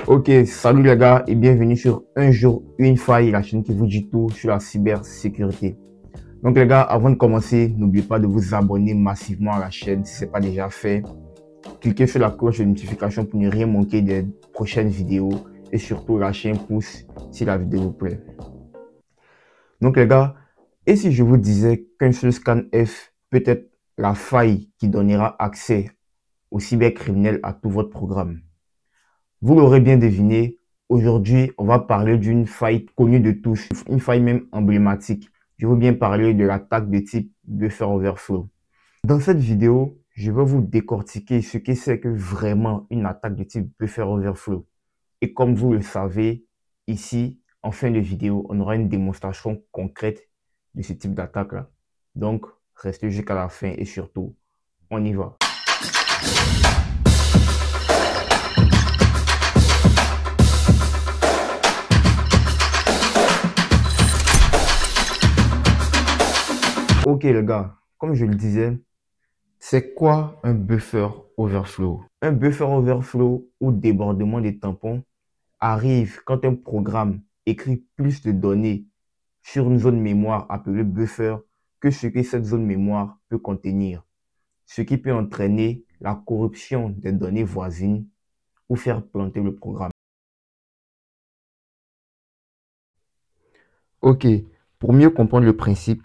Ok, salut les gars et bienvenue sur Un jour, une faille, la chaîne qui vous dit tout sur la cybersécurité. Donc les gars, avant de commencer, n'oubliez pas de vous abonner massivement à la chaîne si ce n'est pas déjà fait. Cliquez sur la cloche de notification pour ne rien manquer des prochaines vidéos et surtout lâchez un pouce si la vidéo vous plaît. Donc les gars, et si je vous disais qu'un seul scan F peut être la faille qui donnera accès aux cybercriminels à tout votre programme? Vous l'aurez bien deviné, aujourd'hui, on va parler d'une faille connue de tous, une faille même emblématique. Je veux bien parler de l'attaque de type buffer overflow. Dans cette vidéo, je vais vous décortiquer ce que c'est que vraiment une attaque de type buffer overflow. Et comme vous le savez, ici, en fin de vidéo, on aura une démonstration concrète de ce type d'attaque-là. Donc, restez jusqu'à la fin et surtout, on y va. Ok les gars, comme je le disais, c'est quoi un buffer overflow? Un buffer overflow ou débordement des tampons arrive quand un programme écrit plus de données sur une zone mémoire appelée buffer que ce que cette zone mémoire peut contenir, ce qui peut entraîner la corruption des données voisines ou faire planter le programme. Ok, pour mieux comprendre le principe,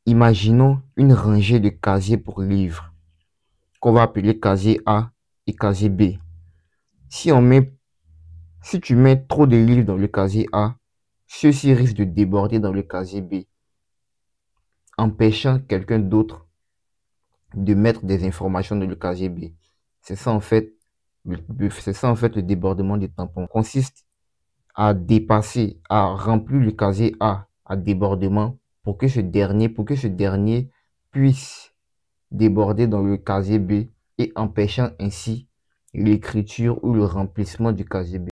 imaginons une rangée de casiers pour livres, qu'on va appeler casier A et casier B. Si tu mets trop de livres dans le casier A, ceux-ci risquent de déborder dans le casier B, empêchant quelqu'un d'autre de mettre des informations dans le casier B. C'est ça en fait, le débordement des tampons. Consiste à dépasser, à remplir le casier A à débordement pour que ce dernier puisse déborder dans le casier B et empêchant ainsi l'écriture ou le remplissement du casier B.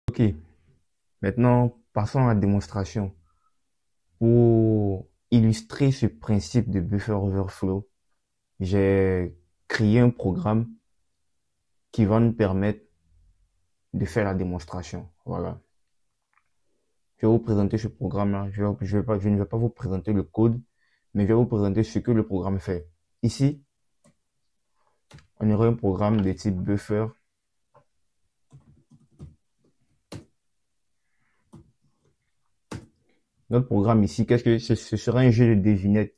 Ok, maintenant passons à la démonstration. Pour illustrer ce principe de buffer overflow, j'ai créé un programme qui va nous permettre de faire la démonstration. Voilà. Je vais vous présenter ce programme-là. Je ne vais pas vous présenter le code, mais je vais vous présenter ce que le programme fait. Ici, on aura un programme de type buffer. Notre programme ici, ce sera un jeu de devinette.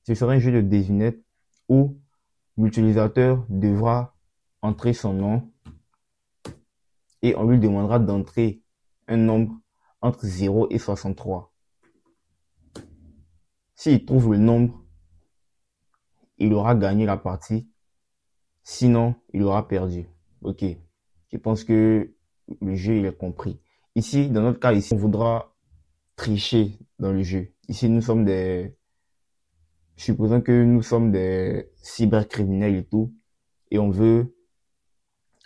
Ce sera un jeu de devinette où l'utilisateur devra entrer son nom et on lui demandera d'entrer un nombre entre 0 et 63. S'il trouve le nombre, il aura gagné la partie. Sinon, il aura perdu. Ok. Je pense que le jeu, il est compris. Ici, dans notre cas, ici, on voudra tricher dans le jeu. Ici, supposons que nous sommes des cybercriminels et tout, et on veut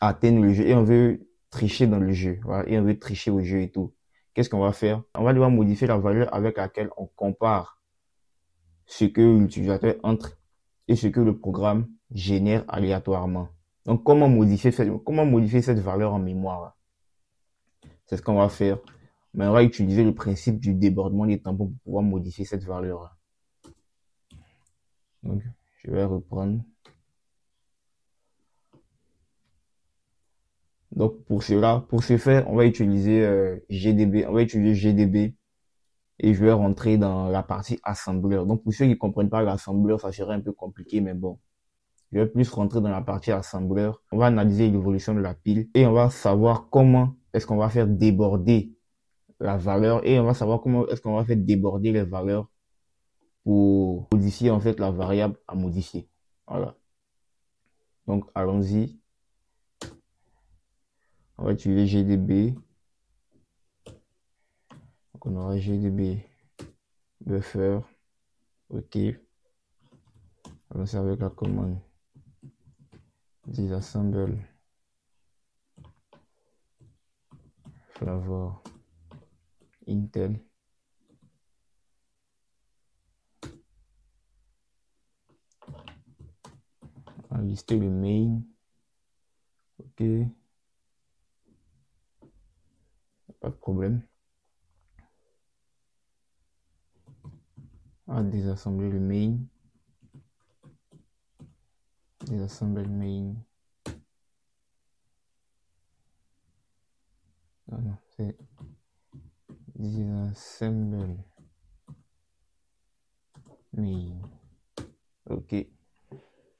atteindre le jeu, et on veut tricher dans le jeu, voilà, et on veut tricher au jeu et tout. Qu'est-ce qu'on va faire? On va devoir modifier la valeur avec laquelle on compare ce que l'utilisateur entre et ce que le programme génère aléatoirement. Donc, comment modifier cette valeur en mémoire? C'est ce qu'on va faire. Mais on va utiliser le principe du débordement des tampons pour pouvoir modifier cette valeur. Donc, je vais reprendre. Donc, pour ce faire, on va utiliser GDB. On va utiliser GDB et je vais rentrer dans la partie assembleur. Donc, pour ceux qui ne comprennent pas l'assembleur, ça serait un peu compliqué, mais bon. Je vais plus rentrer dans la partie assembleur. On va analyser l'évolution de la pile et on va savoir comment est-ce qu'on va faire déborder la valeur et on va savoir comment est-ce qu'on va faire déborder les valeurs pour modifier en fait la variable à modifier. Voilà. Donc, allons-y. On va utiliser GDB. Donc, on aura GDB buffer. OK. Allons-y avec la commande disassemble flavor Intel. On va lister le main. Ok, pas de problème. On va désassembler le main. Désassembler le main. Ah non, c'est disassemble main. Ok.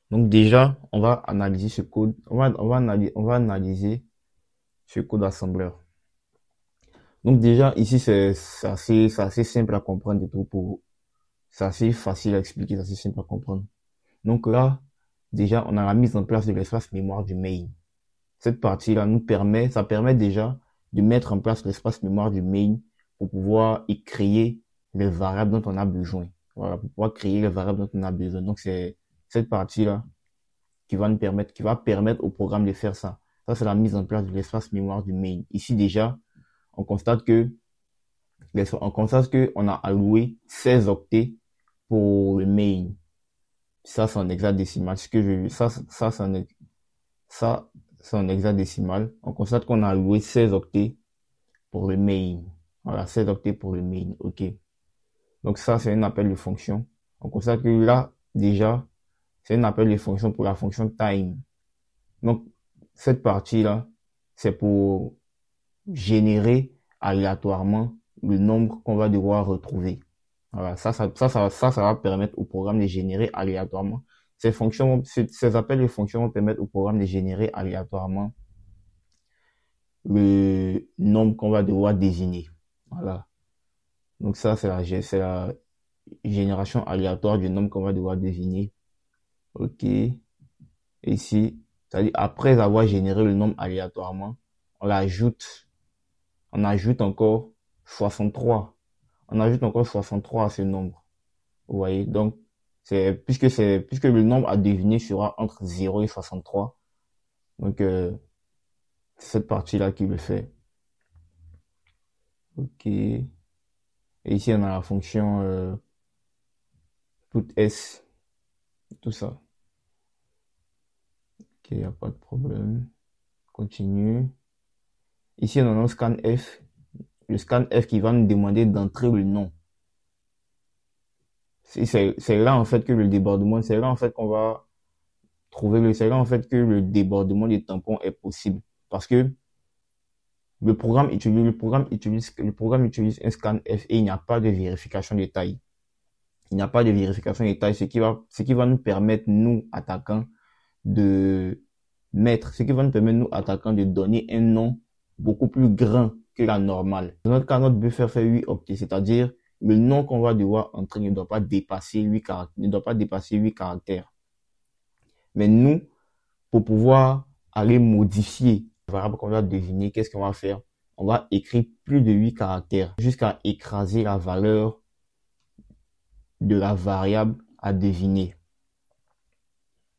Donc déjà, on va analyser ce code. On va analyser ce code assembleur. Donc déjà, ici, c'est assez simple à comprendre et tout c'est assez facile à expliquer, c'est assez simple à comprendre. Donc là, déjà, on a la mise en place de l'espace mémoire du main. Cette partie-là ça permet déjà de mettre en place l'espace mémoire du main pour pouvoir y créer les variables dont on a besoin. Voilà, pour pouvoir créer les variables dont on a besoin. Donc c'est cette partie-là qui va permettre au programme de faire ça. Ça, c'est la mise en place de l'espace mémoire du main. Ici, déjà, on constate qu'on a alloué 16 octets pour le main. Ça, c'est en hexadécimal. Ça, c'est en hexadécimal. On constate qu'on a alloué 16 octets pour le main. Voilà, 16 octets pour le main. OK. Donc ça, c'est un appel de fonction. On constate que là, déjà, c'est un appel de fonction pour la fonction time. Donc, cette partie-là, c'est pour générer aléatoirement le nombre qu'on va devoir retrouver. Voilà, ça va permettre au programme de générer aléatoirement. Ces appels de fonctions vont permettre au programme de générer aléatoirement le nombre qu'on va devoir désigner. Voilà. Donc ça, c'est la génération aléatoire du nombre qu'on va devoir désigner. OK. Et ici, c'est-à-dire après avoir généré le nombre aléatoirement, on ajoute encore 63. On ajoute encore 63 à ce nombre. Vous voyez, donc, puisque le nombre à deviner sera entre 0 et 63. Donc, c'est cette partie-là qui le fait. OK. Et ici, on a la fonction put s, tout ça. OK, il n'y a pas de problème. Continue. Ici, on a un scanf. Le scanf qui va nous demander d'entrer le nom. C'est là, en fait, que le débordement, c'est là, en fait, qu'on va trouver c'est là, en fait, que le débordement des tampons est possible. Parce que le programme utilise un scanf et il n'y a pas de vérification de taille. Il n'y a pas de vérification de taille, ce qui va nous permettre, nous, attaquants, de donner un nom beaucoup plus grand que la normale. Dans notre cas, notre buffer fait 8 octets, c'est-à-dire le nom qu'on va devoir entrer ne doit pas dépasser 8 caractères. Mais nous, pour pouvoir aller modifier la variable qu'on va deviner, qu'est-ce qu'on va faire? On va écrire plus de 8 caractères jusqu'à écraser la valeur de la variable à deviner.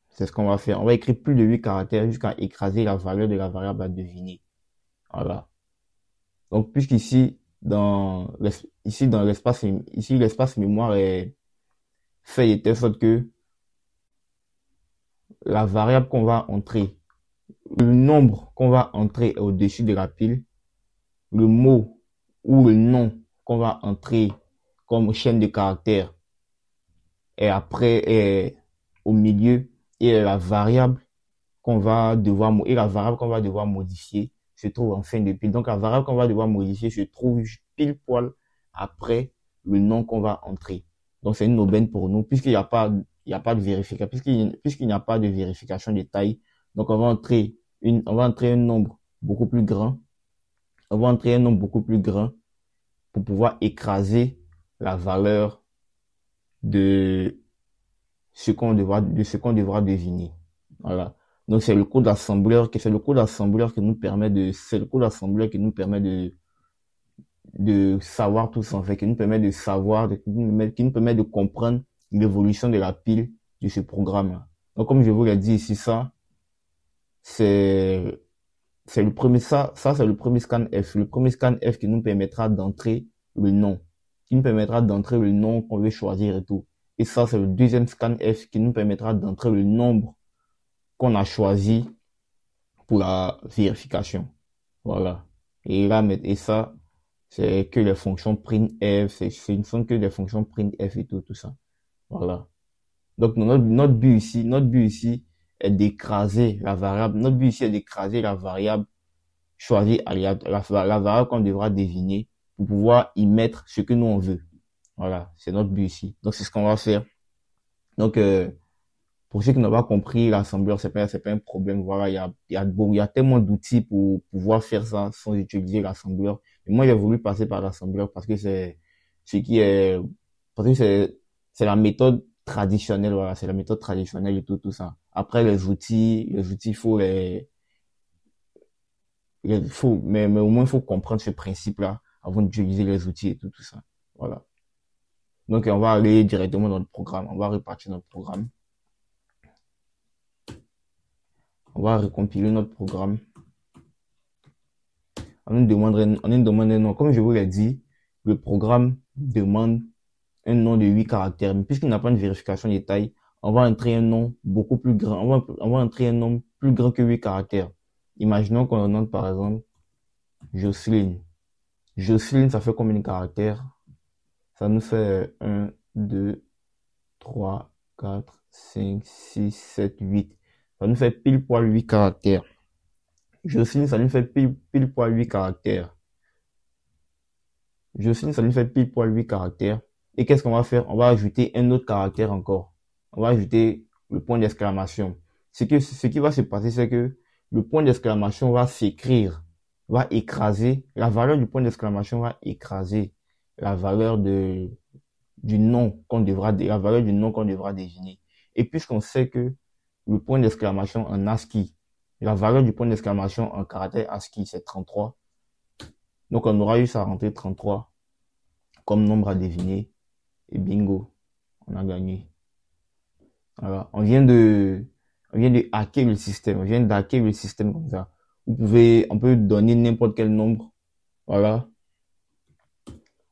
C'est ce qu'on va faire. On va écrire plus de 8 caractères jusqu'à écraser la valeur de la variable à deviner. Voilà. Donc, puisqu'ici, l'espace mémoire est fait de telle sorte que la variable qu'on va entrer, le nombre qu'on va entrer au-dessus de la pile, le mot ou le nom qu'on va entrer comme chaîne de caractères et après au milieu et la variable qu'on va devoir modifier se trouve en fin de pile. Donc la variable qu'on va devoir modifier se trouve pile poil après le nom qu'on va entrer. Donc c'est une aubaine pour nous puisqu'il n'y a pas de vérification, puisqu'il n'y a pas de vérification de taille. Donc on va entrer un nombre beaucoup plus grand. On va entrer un nombre beaucoup plus grand pour pouvoir écraser la valeur de ce qu'on devra deviner. Voilà. Donc c'est le code assembleur qui nous permet de savoir tout ça en fait, qui nous permet de comprendre l'évolution de la pile de ce programme. Donc comme je vous l'ai dit ici, c'est le premier c'est le premier scanf. Le premier scanf qui nous permettra d'entrer le nom, qu'on veut choisir et tout. Et ça, c'est le deuxième scanf qui nous permettra d'entrer le nombre qu'on a choisi pour la vérification. Voilà. Et là, et ça, c'est que les fonctions printf, ce ne sont que des fonctions printf et tout ça. Voilà. Donc, notre but ici est d'écraser la variable. Notre but ici est d'écraser la variable choisie aléatoire, la variable qu'on devra deviner pour pouvoir y mettre ce que nous on veut. Voilà. C'est notre but ici. Donc, c'est ce qu'on va faire. Donc, pour ceux qui n'ont pas compris, l'assembleur, c'est pas un problème. Voilà, il y a tellement d'outils pour pouvoir faire ça sans utiliser l'assembleur. Et moi, j'ai voulu passer par l'assembleur parce que c'est ce qui est, parce que c'est la méthode traditionnelle. Voilà, c'est la méthode traditionnelle et tout ça. Après, les outils, il faut mais au moins, il faut comprendre ce principe-là avant d'utiliser les outils et tout ça. Voilà. Donc, on va aller directement dans le programme. On va répartir notre programme. On va recompiler notre programme. On nous demande un nom. Comme je vous l'ai dit, le programme demande un nom de 8 caractères. Mais puisqu'il n'a pas une vérification de taille, on va entrer un nom beaucoup plus grand. On va entrer un nom plus grand que 8 caractères. Imaginons qu'on nomme par exemple Jocelyne. Jocelyne, ça fait combien de caractères? Ça nous fait 1, 2, 3, 4, 5, 6, 7, 8. Ça nous fait pile poil 8 caractères. Jocelyne, ça nous fait pile poil 8 caractères. Jocelyne, ça nous fait pile poil 8 caractères. Et qu'est-ce qu'on va faire? On va ajouter un autre caractère encore. On va ajouter le point d'exclamation. Ce qui va se passer, c'est que le point d'exclamation va s'écrire, va écraser, la valeur du point d'exclamation va écraser la valeur du nom qu'on devra deviner. Et puisqu'on sait que le point d'exclamation en ASCII, la valeur du point d'exclamation en caractère ASCII, c'est 33. Donc, on aura eu ça à rentrer 33 comme nombre à deviner. Et bingo, on a gagné. Voilà. On vient de hacker le système. On vient d'hacker le système comme ça. On peut donner n'importe quel nombre. Voilà.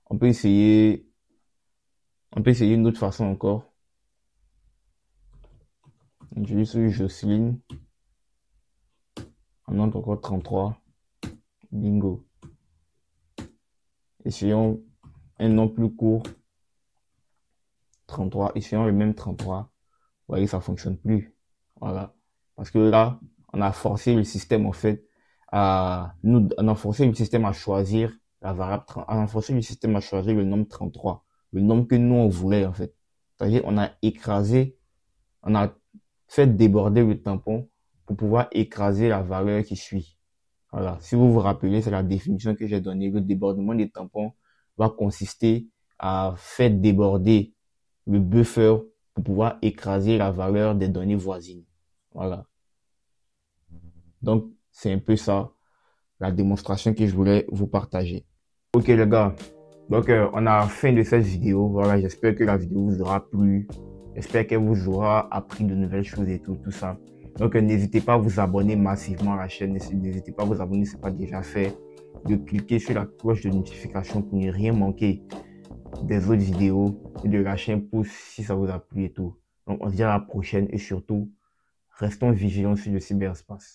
On peut essayer une autre façon encore. Je vais sur Jocelyne. On entre encore 33. Bingo. Essayons un nom plus court. 33. Essayons le même 33. Vous voyez, ça fonctionne plus. Voilà. Parce que là, on a forcé le système, en fait, on a forcé le système à choisir la variable, on a forcé le système à choisir le nombre 33. Le nombre que nous, on voulait, en fait. C'est-à-dire, on a fait déborder le tampon pour pouvoir écraser la valeur qui suit. Voilà. Si vous vous rappelez, c'est la définition que j'ai donnée. Le débordement des tampons va consister à faire déborder le buffer pour pouvoir écraser la valeur des données voisines. Voilà. Donc, c'est un peu ça, la démonstration que je voulais vous partager. Ok les gars, donc on a la fin de cette vidéo. Voilà, j'espère que la vidéo vous aura plu. J'espère qu'elle vous aura appris de nouvelles choses et tout ça. Donc, n'hésitez pas à vous abonner massivement à la chaîne. N'hésitez pas à vous abonner si ce n'est pas déjà fait. De cliquer sur la cloche de notification pour ne rien manquer des autres vidéos et de lâcher un pouce si ça vous a plu et tout. Donc, on se dit à la prochaine et surtout, restons vigilants sur le cyberespace.